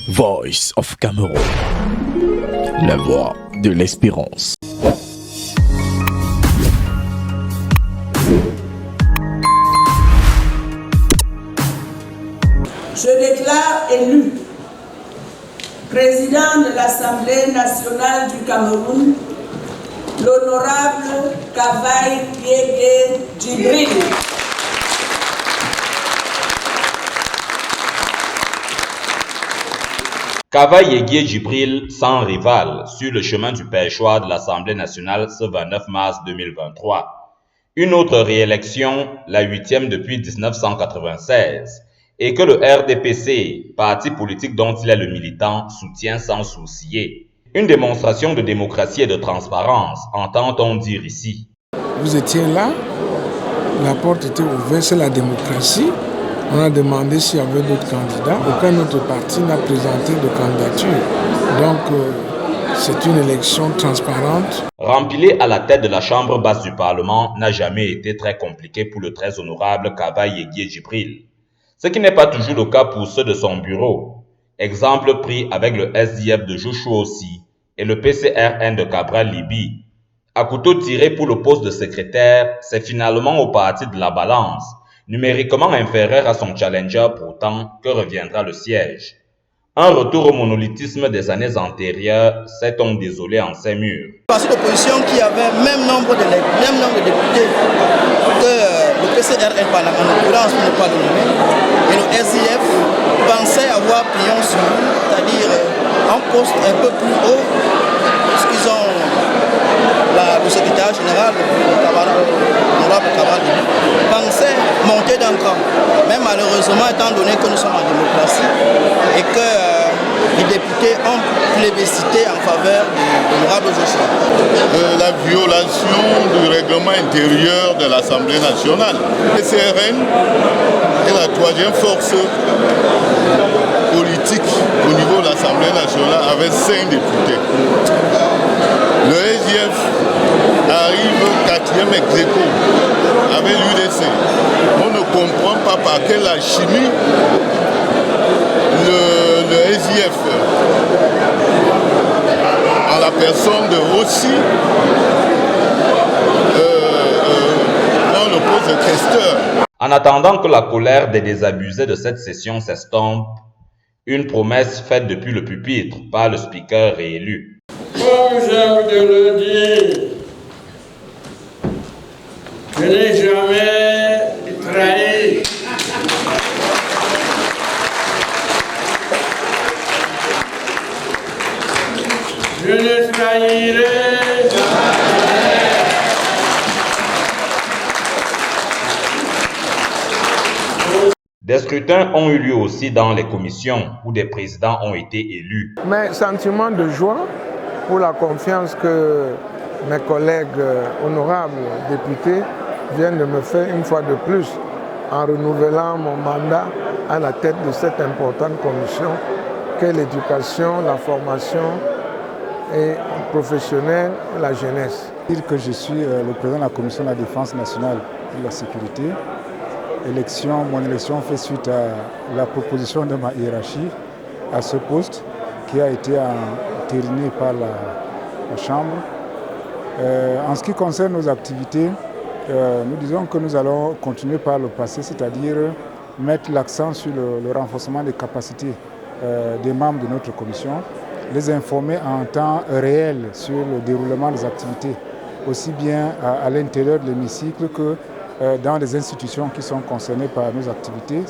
Voice of Cameroon, la voix de l'espérance. Je déclare élu président de l'Assemblée nationale du Cameroun, l'honorable Kavaï Yégué Djibril. Kavaï Yégué Djibril sans rival sur le chemin du pêchoir de l'Assemblée nationale ce 29 mars 2023. Une autre réélection, la 8e depuis 1996, et que le RDPC, parti politique dont il est le militant, soutient sans sourciller. Une démonstration de démocratie et de transparence, entend-on dire ici. Vous étiez là, la porte était ouverte, c'est la démocratie. On a demandé s'il y avait d'autres candidats. Aucun autre parti n'a présenté de candidature. Donc, c'est une élection transparente. Rempiler à la tête de la chambre basse du Parlement n'a jamais été très compliqué pour le très honorable Kavaï Yégué Djibril. Ce qui n'est pas toujours le cas pour ceux de son bureau. Exemple pris avec le SDF de Joshua aussi et le PCRN de Cabral Libi. À couteau tiré pour le poste de secrétaire, c'est finalement au parti de la balance, numériquement inférieur à son challenger pourtant, que reviendra le siège. Un retour au monolithisme des années antérieures, s'est-on désolé en ces murs. Parti d'opposition qui avait même nombre de députés que le PCRN par en l'occurrence pour ne pas le nommer, et le SIF pensait avoir pignon sur lui, c'est-à-dire un poste un peu plus haut, puisqu'ils ont le secrétaire général, l'honorable Cabral, pensait monter d'un cran. Mais malheureusement, étant donné que nous sommes en démocratie et que les députés ont plébiscité en faveur de l'honorable Joshua. La violation du règlement intérieur de l'Assemblée nationale. Le CRN est la troisième force politique au niveau de l'Assemblée nationale avec 5 députés. Le SDF arrive 4e ex-aequo avec l'UDC. On ne comprend pas par quelle alchimie le SDF, en la personne de Rossi, dans le poste de questeur. En attendant que la colère des désabusés de cette session s'estompe, une promesse faite depuis le pupitre par le speaker réélu. Comme j'aime de le dire, je n'ai jamais trahi. Je ne trahirai jamais. Des scrutins ont eu lieu aussi dans les commissions où des présidents ont été élus. Mais sentiment de joie pour la confiance que mes collègues honorables députés viennent de me faire une fois de plus en renouvelant mon mandat à la tête de cette importante commission qu'est l'éducation, la formation et professionnelle et la jeunesse. Dire que je suis le président de la commission de la défense nationale et de la sécurité. Mon élection fait suite à la proposition de ma hiérarchie à ce poste qui a été entériné par la Chambre. En ce qui concerne nos activités, nous disons que nous allons continuer par le passé, c'est-à-dire mettre l'accent sur le renforcement des capacités des membres de notre commission, les informer en temps réel sur le déroulement des activités, aussi bien à l'intérieur de l'hémicycle que dans les institutions qui sont concernées par nos activités.